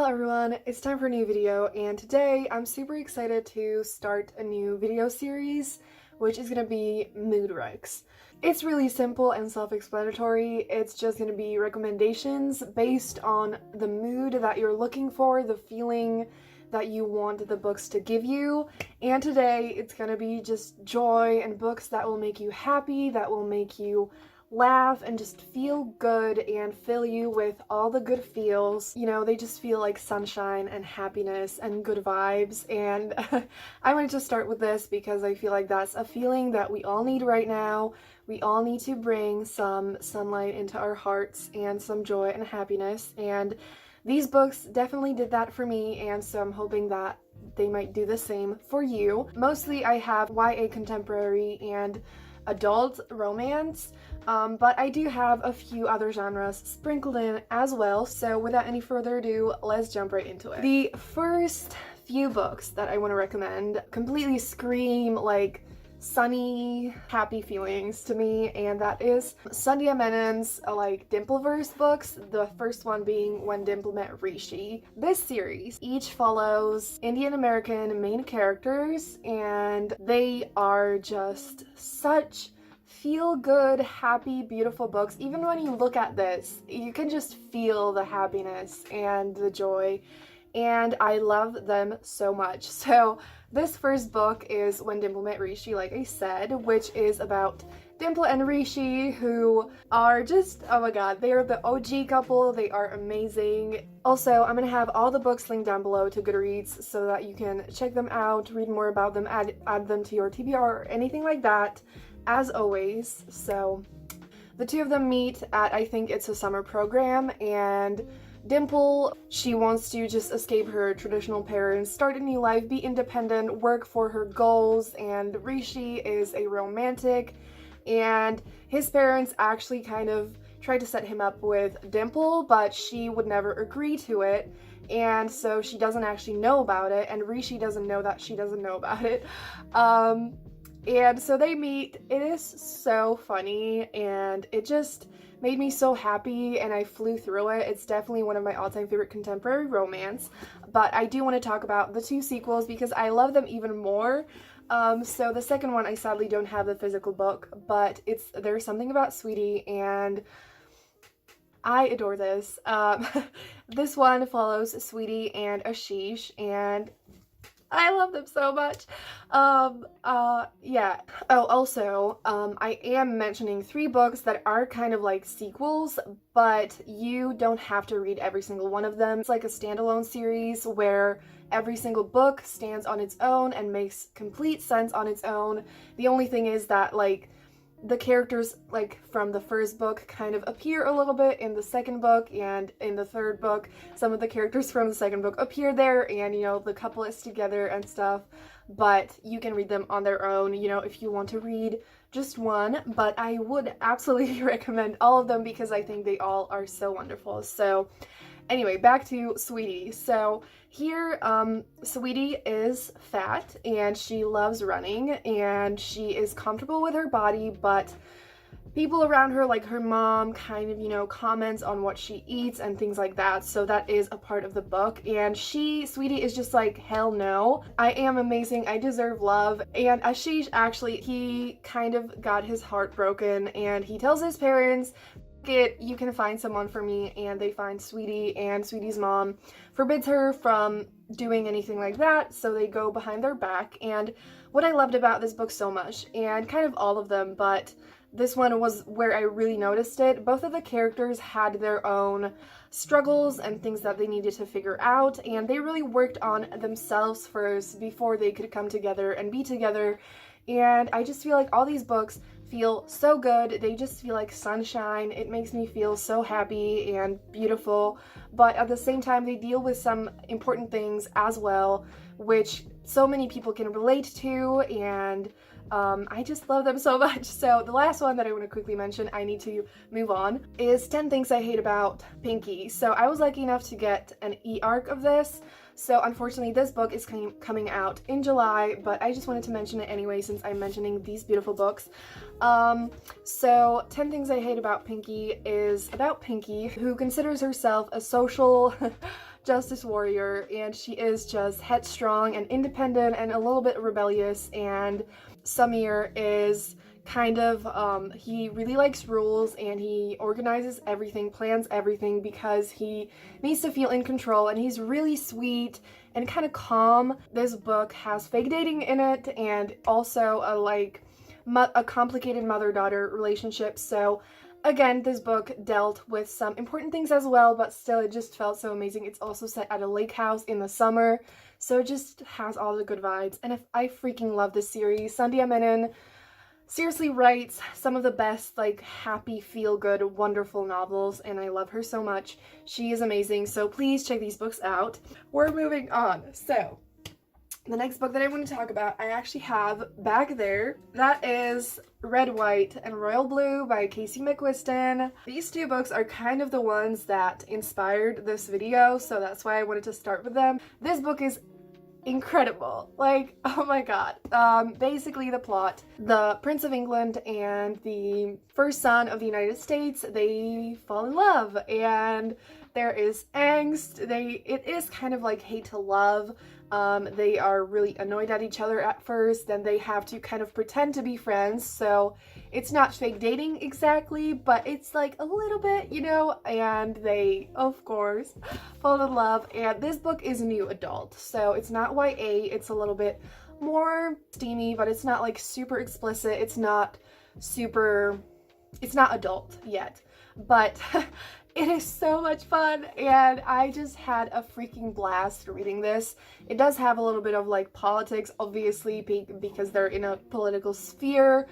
Hello everyone, it's time for a new video, and today I'm super excited to start a new video series, which is going to be mood recs. It's really simple and self-explanatory. It's just going to be recommendations based on the mood that you're looking for, the feeling that you want the books to give you. And today it's going to be just joy and books that will make you happy, that will make you laugh and just feel good and fill you with all the good feels. You know, they just feel like sunshine and happiness and good vibes. And I wanted to start with this because I feel like that's a feeling that we all need right now. We all need to bring some sunlight into our hearts and some joy and happiness. And these books definitely did that for me, and so I'm hoping that they might do the same for you. Mostly I have YA contemporary and adult romance, but I do have a few other genres sprinkled in as well. So without any further ado, let's jump right into it. The first few books that I want to recommend completely scream like sunny, happy feelings to me, and that is Sandhya Menon's like Dimpleverse books, the first one being When Dimple Met Rishi. This series each follows Indian American main characters, and they are just such feel-good, happy, beautiful books. Even when you look at this, you can just feel the happiness and the joy, and I love them so much. So this first book is When Dimple Met Rishi, like I said, which is about Dimple and Rishi, who are just, oh my god, they are the OG couple. They are amazing. Also, I'm gonna have all the books linked down below to Goodreads so that you can check them out, read more about them, add them to your TBR or anything like that, as always. So the two of them meet at, I think it's a summer program, and Dimple, she wants to just escape her traditional parents, start a new life, be independent, work for her goals, and Rishi is a romantic, and his parents actually kind of tried to set him up with Dimple, but she would never agree to it, and so she doesn't actually know about it, and Rishi doesn't know that she doesn't know about it. And so they meet. It is so funny, and it just made me so happy, and I flew through it. It's definitely one of my all-time favorite contemporary romance, but I do want to talk about the two sequels because I love them even more. So the second one, I sadly don't have the physical book, but There's Something About Sweetie, and I adore this. This one follows Sweetie and Ashish, and I love them so much. Yeah. Oh, also, I am mentioning 3 books that are kind of like sequels, but you don't have to read every single one of them. It's like a standalone series where every single book stands on its own and makes complete sense on its own. The only thing is that, like, the characters, like, from the first book kind of appear a little bit in the second book, and in the third book, some of the characters from the second book appear there, and, you know, the couple is together and stuff, but you can read them on their own, you know, if you want to read just one, but I would absolutely recommend all of them because I think they all are so wonderful. So anyway, back to Sweetie. So here, Sweetie is fat, and she loves running, and she is comfortable with her body, but people around her, like her mom, kind of, you know, comments on what she eats and things like that, so that is a part of the book, and Sweetie is just like, hell no, I am amazing, I deserve love. And Ashish, actually, he kind of got his heart broken, and he tells his parents, you can find someone for me, and they find Sweetie, and Sweetie's mom forbids her from doing anything like that, so they go behind their back. And what I loved about this book so much, and kind of all of them, but this one was where I really noticed it, both of the characters had their own struggles and things that they needed to figure out, and they really worked on themselves first before they could come together and be together. And I just feel like all these books feel so good. They just feel like sunshine. It makes me feel so happy and beautiful, but at the same time they deal with some important things as well, which so many people can relate to, and I just love them so much. So the last one that I want to quickly mention, I need to move on, is 10 Things I Hate About Pinky. So I was lucky enough to get an e-arc of this, so unfortunately this book is coming out in July, but I just wanted to mention it anyway since I'm mentioning these beautiful books. So 10 Things I Hate About Pinky is about Pinky, who considers herself a social justice warrior, and she is just headstrong and independent and a little bit rebellious. And Samir is kind of, he really likes rules, and he organizes everything, plans everything because he needs to feel in control, and he's really sweet and kind of calm. This book has fake dating in it and also a complicated mother-daughter relationship. So again, this book dealt with some important things as well, but still it just felt so amazing. It's also set at a lake house in the summer, so it just has all the good vibes. And I freaking love this series. Sandhya Menon seriously writes some of the best, like, happy, feel-good, wonderful novels, and I love her so much. She is amazing, so please check these books out. We're moving on. So the next book that I want to talk about, I actually have back there. That is Red, White, and Royal Blue by Casey McQuiston. These two books are kind of the ones that inspired this video, so that's why I wanted to start with them. This book is incredible. Like, oh my god. Basically the plot, the Prince of England and the first son of the United States, they fall in love, and there is angst. It is kind of like hate to love. They are really annoyed at each other at first, then they have to kind of pretend to be friends, so it's not fake dating exactly, but it's like a little bit, you know, and they, of course, fall in love. And this book is new adult, so it's not YA, it's a little bit more steamy, but it's not like super explicit, it's not adult yet, but it is so much fun, and I just had a freaking blast reading this. It does have a little bit of like politics, obviously, because they're in a political sphere,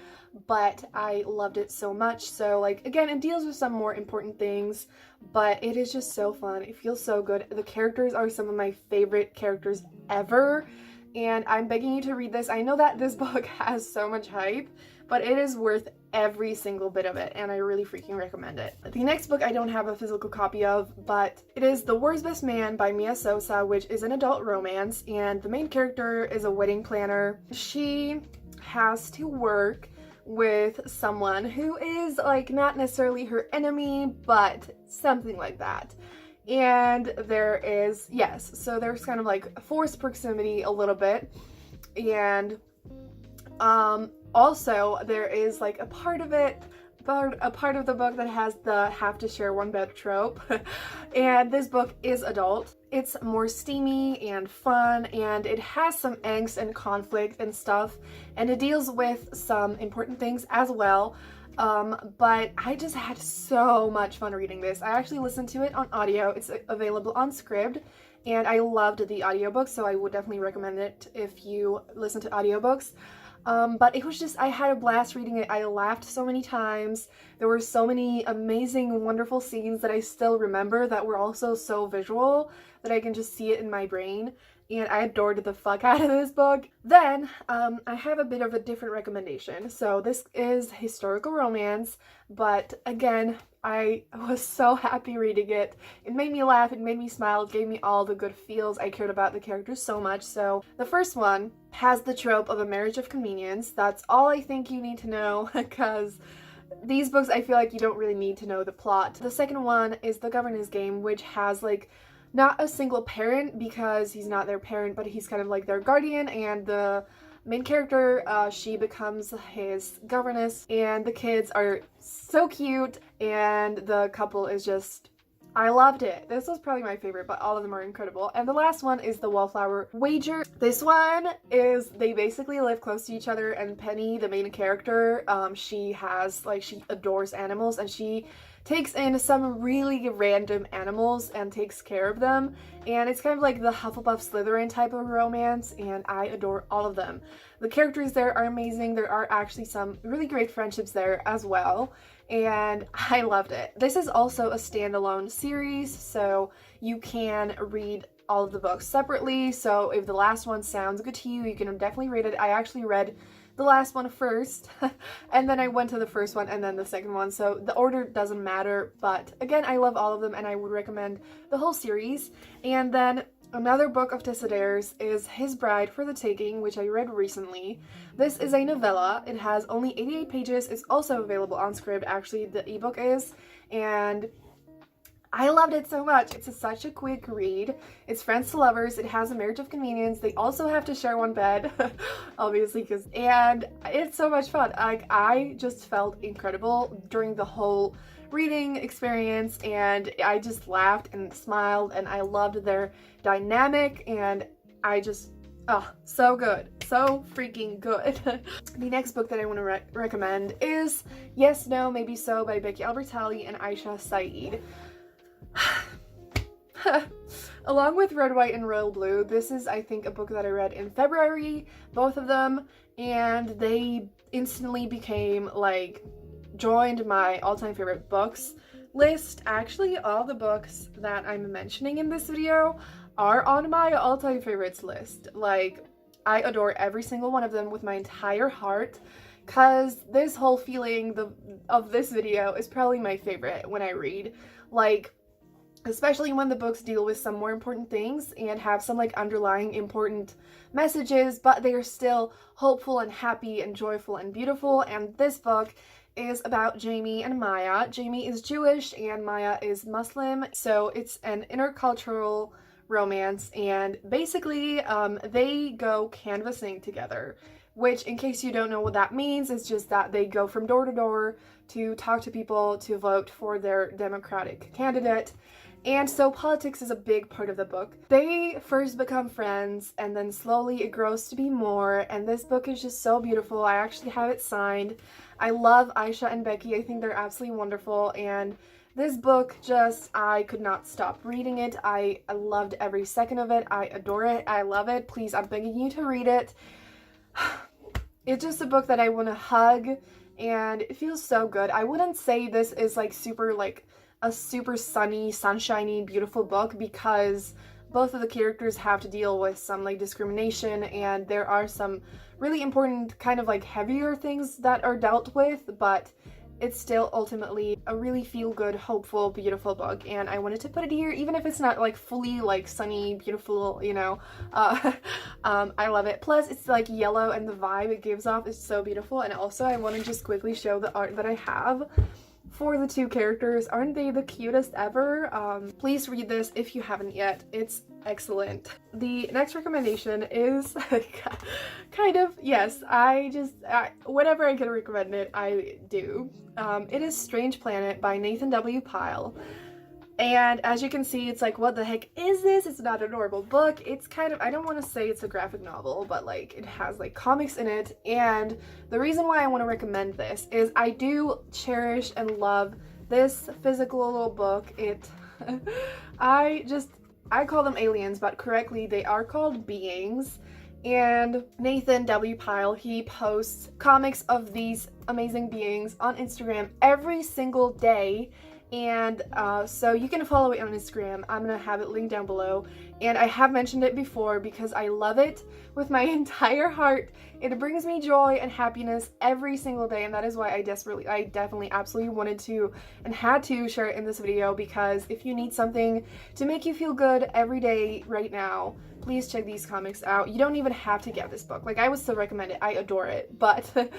but I loved it so much. So, like, again, it deals with some more important things, but it is just so fun. It feels so good. The characters are some of my favorite characters ever, and I'm begging you to read this. I know that this book has so much hype, but it is worth every single bit of it, and I really freaking recommend it. The next book I don't have a physical copy of, but it is The World's Best Man by Mia Sosa, which is an adult romance, and the main character is a wedding planner. She has to work with someone who is, like, not necessarily her enemy, but something like that. And there is, yes, so there's kind of like forced proximity a little bit, and also there is like a part of the book that has the have to share one bed trope. And this book is adult. It's more steamy and fun, and it has some angst and conflict and stuff, and it deals with some important things as well. But I just had so much fun reading this. I actually listened to it on audio. It's available on Scribd, and I loved the audiobook, so I would definitely recommend it if you listen to audiobooks. But it was just, I had a blast reading it. I laughed so many times. There were so many amazing, wonderful scenes that I still remember that were also so visual that I can just see it in my brain. And I adored the fuck out of this book. Then, I have a bit of a different recommendation. So this is historical romance, but again, I was so happy reading it. It made me laugh, it made me smile, it gave me all the good feels. I cared about the characters so much. So the first one has the trope of a marriage of convenience. That's all I think you need to know, because these books, I feel like you don't really need to know the plot. The second one is The Governess Game, which has like not a single parent because he's not their parent, but he's kind of like their guardian, and the main character, she becomes his governess, and the kids are so cute, and the couple is just, I loved it. This was probably my favorite, but all of them are incredible. And the last one is The Wallflower Wager. This one is, they basically live close to each other, and Penny, the main character, she adores animals, and she takes in some really random animals and takes care of them, and it's kind of like the Hufflepuff Slytherin type of romance, and I adore all of them. The characters there are amazing. There are actually some really great friendships there as well, and I loved it. This is also a standalone series, so you can read all of the books separately, so if the last one sounds good to you, you can definitely read it. I actually read the last one first, and then I went to the first one and then the second one, so the order doesn't matter, but again, I love all of them and I would recommend the whole series. And then another book of Tessa Dare's is His Bride for the Taking, which I read recently. This is a novella. It has only 88 pages. It's also available on Scribd, actually, the ebook is, and I loved it so much. It's such a quick read. It's friends to lovers. It has a marriage of convenience. They also have to share one bed, obviously, and it's so much fun. Like, I just felt incredible during the whole reading experience, and I just laughed and smiled, and I loved their dynamic, and I just, oh, so good. So freaking good. The next book that I want to recommend is Yes, No, Maybe So by Becky Albertalli and Aisha Saeed. Along with Red, White, and Royal Blue, this is, I think, a book that I read in February, both of them, and they instantly became, like, joined my all-time favorite books list. Actually, all the books that I'm mentioning in this video are on my all-time favorites list. Like, I adore every single one of them with my entire heart, because this whole feeling of this video is probably my favorite when I read. Like, especially when the books deal with some more important things and have some like underlying important messages, but they are still hopeful and happy and joyful and beautiful. And this book is about Jamie and Maya. Jamie is Jewish and Maya is Muslim, so it's an intercultural romance, and basically they go canvassing together, which, in case you don't know what that means, is just that they go from door to door to talk to people to vote for their Democratic candidate. And so politics is a big part of the book. They first become friends, and then slowly it grows to be more, and this book is just so beautiful. I actually have it signed. I love Aisha and Becky. I think they're absolutely wonderful, and this book just, I could not stop reading it. I loved every second of it. I adore it. I love it. Please, I'm begging you to read it. It's just a book that I want to hug, and it feels so good. I wouldn't say this is like super like a super sunny, sunshiny, beautiful book, because both of the characters have to deal with some like discrimination, and there are some really important kind of like heavier things that are dealt with, but it's still ultimately a really feel-good, hopeful, beautiful book, and I wanted to put it here, even if it's not like fully like sunny, beautiful, you know. I love it. Plus, it's like yellow, and the vibe it gives off is so beautiful. And also, I want to just quickly show the art that I have for the two characters. Aren't they the cutest ever? Please read this if you haven't yet. It's excellent. The next recommendation is kind of, yes, whenever I can recommend it, I do. It is Strange Planet by Nathan W. Pyle. And as you can see, it's like, what the heck is this? It's not a normal book. It's kind of, I don't want to say it's a graphic novel, but like it has like comics in it. And the reason why I want to recommend this is I do cherish and love this physical little book. I call them aliens, but correctly they are called beings. And Nathan W. Pyle, he posts comics of these amazing beings on Instagram every single day. And so you can follow it on Instagram. I'm gonna have it linked down below, and I have mentioned it before because I love it with my entire heart. It brings me joy and happiness every single day, and that is why I definitely absolutely wanted to and had to share it in this video, because if you need something to make you feel good every day right now, please check these comics out. You don't even have to get this book. Like, I would still recommend it. I adore it, but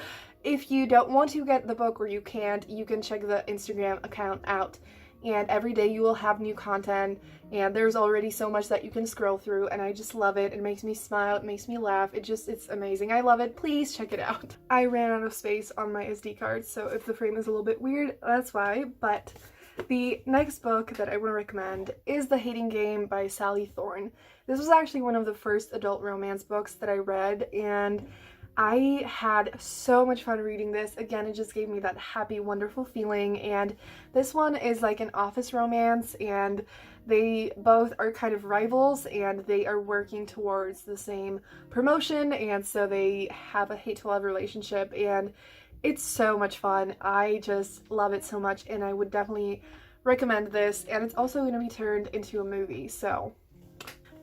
if you don't want to get the book, or you can't, you can check the Instagram account out, and every day you will have new content, and there's already so much that you can scroll through, and I just love it. It makes me smile, it makes me laugh, it's amazing. I love it. Please check it out. I ran out of space on my SD card, so if the frame is a little bit weird, that's why. But the next book that I want to recommend is The Hating Game by Sally Thorne. This was actually one of the first adult romance books that I read, and I had so much fun reading this. Again, it just gave me that happy, wonderful feeling. And this one is like an office romance, and they both are kind of rivals, and they are working towards the same promotion, and so they have a hate-to-love relationship, and it's so much fun. I just love it so much, and I would definitely recommend this. And it's also going to be turned into a movie, so.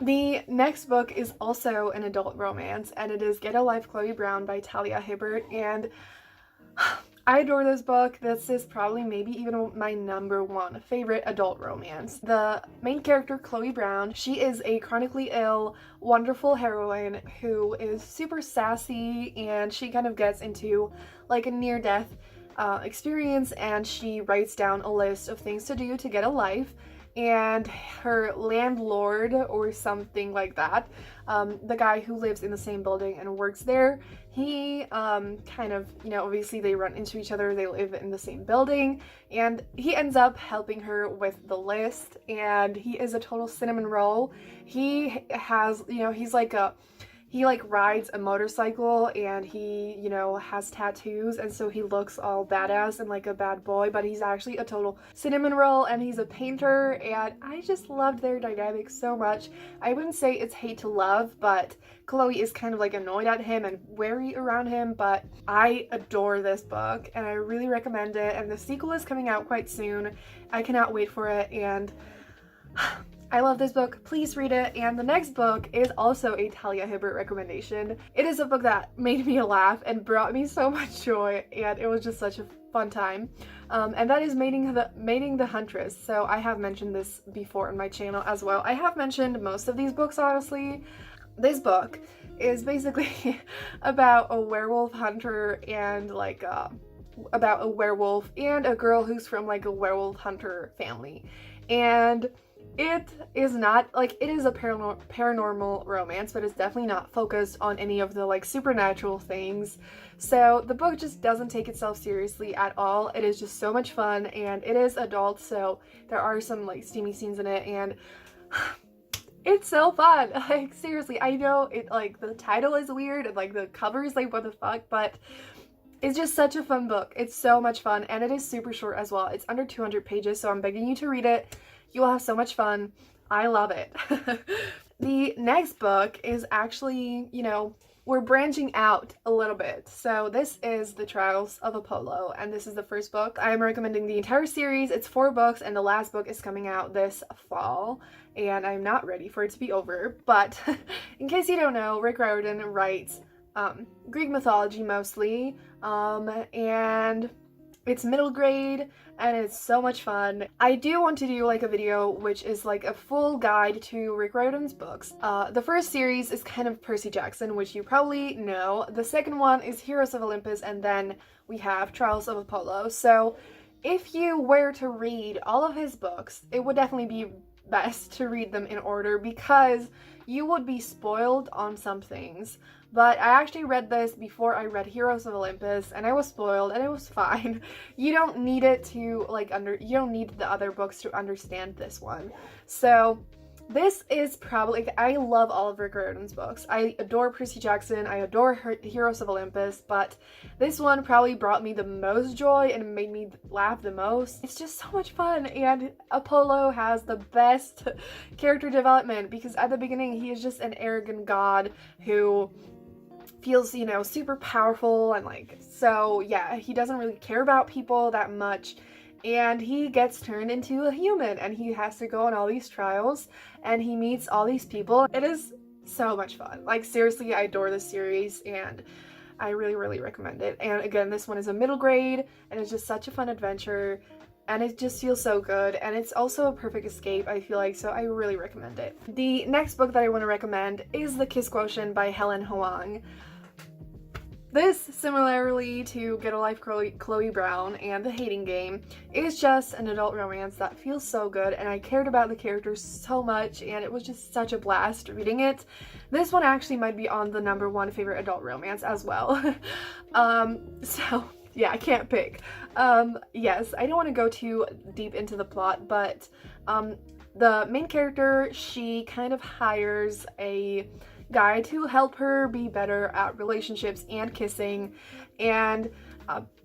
The next book is also an adult romance, and it is Get a Life, Chloe Brown by Talia Hibbert, and I adore this book. This is probably maybe even my #1 favorite adult romance. The main character, Chloe Brown, she is a chronically ill, wonderful heroine who is super sassy, and she kind of gets into like a near-death experience, and she writes down a list of things to do to get a life. and her landlord or something like that, the guy who lives in the same building and works there, he kind of, you know, obviously they run into each other, they live in the same building, and he ends up helping her with the list, and he is a total cinnamon roll. He has, you know, he like rides a motorcycle, and he, you know, has tattoos, and so he looks all badass and like a bad boy, but he's actually a total cinnamon roll, and he's a painter, and I just loved their dynamic so much. I wouldn't say it's hate to love, but Chloe is kind of like annoyed at him and wary around him, but I adore this book and I really recommend it, and the sequel is coming out quite soon. I cannot wait for it, and I love this book. Please read it. And the next book is also a Talia Hibbert recommendation. It is a book that made me laugh and brought me so much joy, and it was just such a fun time. And that is Mating the Huntress. So I have mentioned this before on my channel as well. I have mentioned most of these books, honestly. This book is basically about a werewolf hunter and like about a werewolf and a girl who's from like a werewolf hunter family. And it is not, like, it is a paranormal romance, but it's definitely not focused on any of the, like, supernatural things. So the book just doesn't take itself seriously at all. It is just so much fun, and it is adult, so there are some, like, steamy scenes in it, and it's so fun. Like, seriously, I know it, like, the title is weird, and, like, the cover is, like, what the fuck, but it's just such a fun book. It's so much fun, and it is super short as well. It's under 200 pages, so I'm begging you to read it. You will have so much fun. I love it. The next book is actually, you know, we're branching out a little bit. So this is The Trials of Apollo, and this is the first book. I am recommending the entire series. It's 4 books, and the last book is coming out this fall, and I'm not ready for it to be over. But in case you don't know, Rick Riordan writes Greek mythology mostly, and it's middle grade, and it's so much fun. I do want to do like a video which is like a full guide to Rick Riordan's books. The first series is kind of Percy Jackson, which you probably know. The second one is Heroes of Olympus, and then we have Trials of Apollo. So if you were to read all of his books, it would definitely be best to read them in order, because you would be spoiled on some things. But I actually read this before I read Heroes of Olympus, and I was spoiled, and it was fine. You don't need it to, like, you don't need the other books to understand this one. So this is probably, I love all of Rick Riordan's books. I adore Percy Jackson, I adore Heroes of Olympus, but this one probably brought me the most joy and made me laugh the most. It's just so much fun, and Apollo has the best character development, because at the beginning he is just an arrogant god who feels, you know, super powerful, and like, so yeah, he doesn't really care about people that much, and he gets turned into a human, and he has to go on all these trials, and he meets all these people. It is so much fun. Like, seriously, I adore this series, and I really, really recommend it. And again, this one is a middle grade, and it's just such a fun adventure, and it just feels so good, and it's also a perfect escape, I feel like, so I really recommend it. The next book that I want to recommend is The Kiss Quotient by Helen Hoang. This, similarly to Get a Life Chloe Brown and The Hating Game, is just an adult romance that feels so good, and I cared about the characters so much, and it was just such a blast reading it. This one actually might be on the #1 favorite adult romance as well. So yeah, I can't pick. Yes, I don't want to go too deep into the plot, but the main character, she kind of hires a guy to help her be better at relationships and kissing, and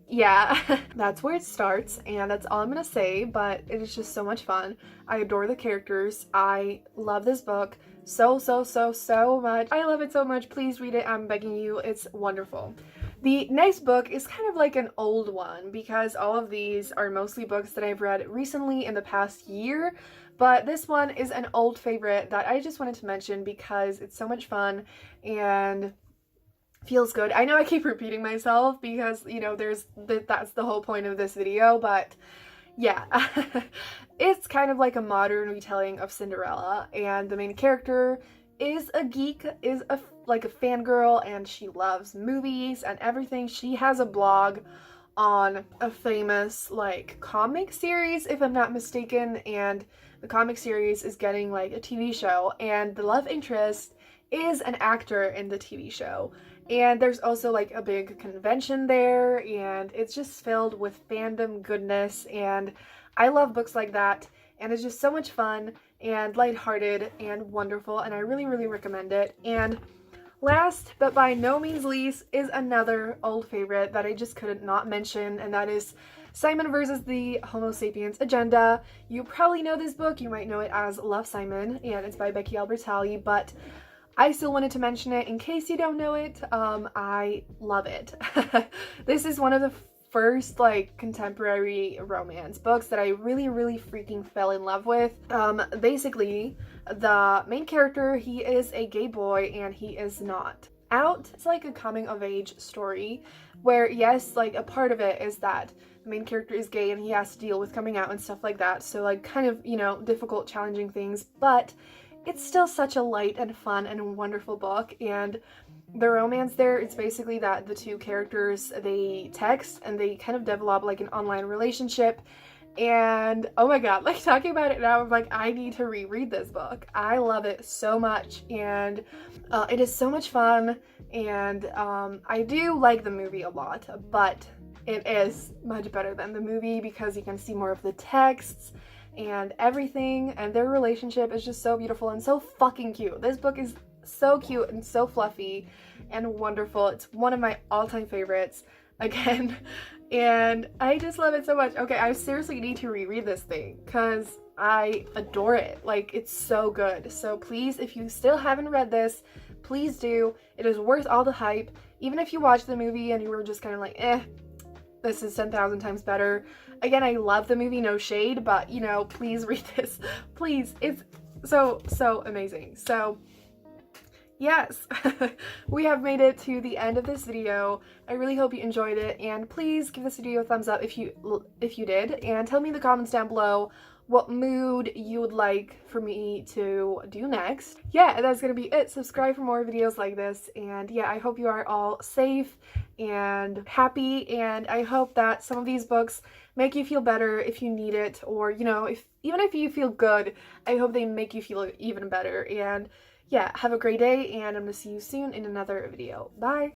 yeah, that's where it starts, and that's all I'm gonna say, but it is just so much fun. I adore the characters. I love this book so much. I love it so much. Please read it, I'm begging you. It's wonderful. The next book is kind of like an old one, because all of these are mostly books that I've read recently in the past year, but this one is an old favorite that I just wanted to mention because it's so much fun and feels good. I know I keep repeating myself because, you know, that's the whole point of this video, but yeah. It's kind of like a modern retelling of Cinderella, and the main character is a geek, like a fangirl, and she loves movies and everything. She has a blog on a famous like comic series, if I'm not mistaken, and the comic series is getting like a TV show, and the love interest is an actor in the TV show. And there's also like a big convention there, and it's just filled with fandom goodness, and I love books like that, and it's just so much fun and lighthearted and wonderful, and I really, really recommend it. And last, but by no means least, is another old favorite that I just couldn't not mention, and that is Simon versus the Homo Sapiens Agenda. You probably know this book, you might know it as Love, Simon, and it's by Becky Albertalli, but I still wanted to mention it in case you don't know it. I love it. This is one of the first like contemporary romance books that I really, really freaking fell in love with. Basically, the main character, he is a gay boy and he is not out. It's like a coming of age story where, yes, like a part of it is that the main character is gay and he has to deal with coming out and stuff like that. So like kind of, you know, difficult, challenging things, but it's still such a light and fun and wonderful book. And the romance there, it's basically that the two characters, they text and they kind of develop like an online relationship. And oh my god, like talking about it now, I'm like, I need to reread this book. I love it so much, and it is so much fun. And I do like the movie a lot, but it is much better than the movie because you can see more of the texts and everything, and their relationship is just so beautiful and so fucking cute. This book is so cute and so fluffy and wonderful. It's one of my all-time favorites again, and I just love it so much. Okay, I seriously need to reread this thing because I adore it. Like, it's so good. So please, if you still haven't read this, please do. It is worth all the hype. Even if you watched the movie and you were just kind of like, this is 10,000 times better. Again, I love the movie, no shade, but you know, please read this. Please, it's so amazing. So yes, we have made it to the end of this video. I really hope you enjoyed it, and please give this video a thumbs up if you did, and tell me in the comments down below what mood you would like for me to do next. Yeah, that's gonna be it. Subscribe for more videos like this, and yeah, I hope you are all safe and happy, and I hope that some of these books make you feel better if you need it, or you know, even if you feel good, I hope they make you feel even better. And yeah, have a great day, and I'm gonna see you soon in another video. Bye!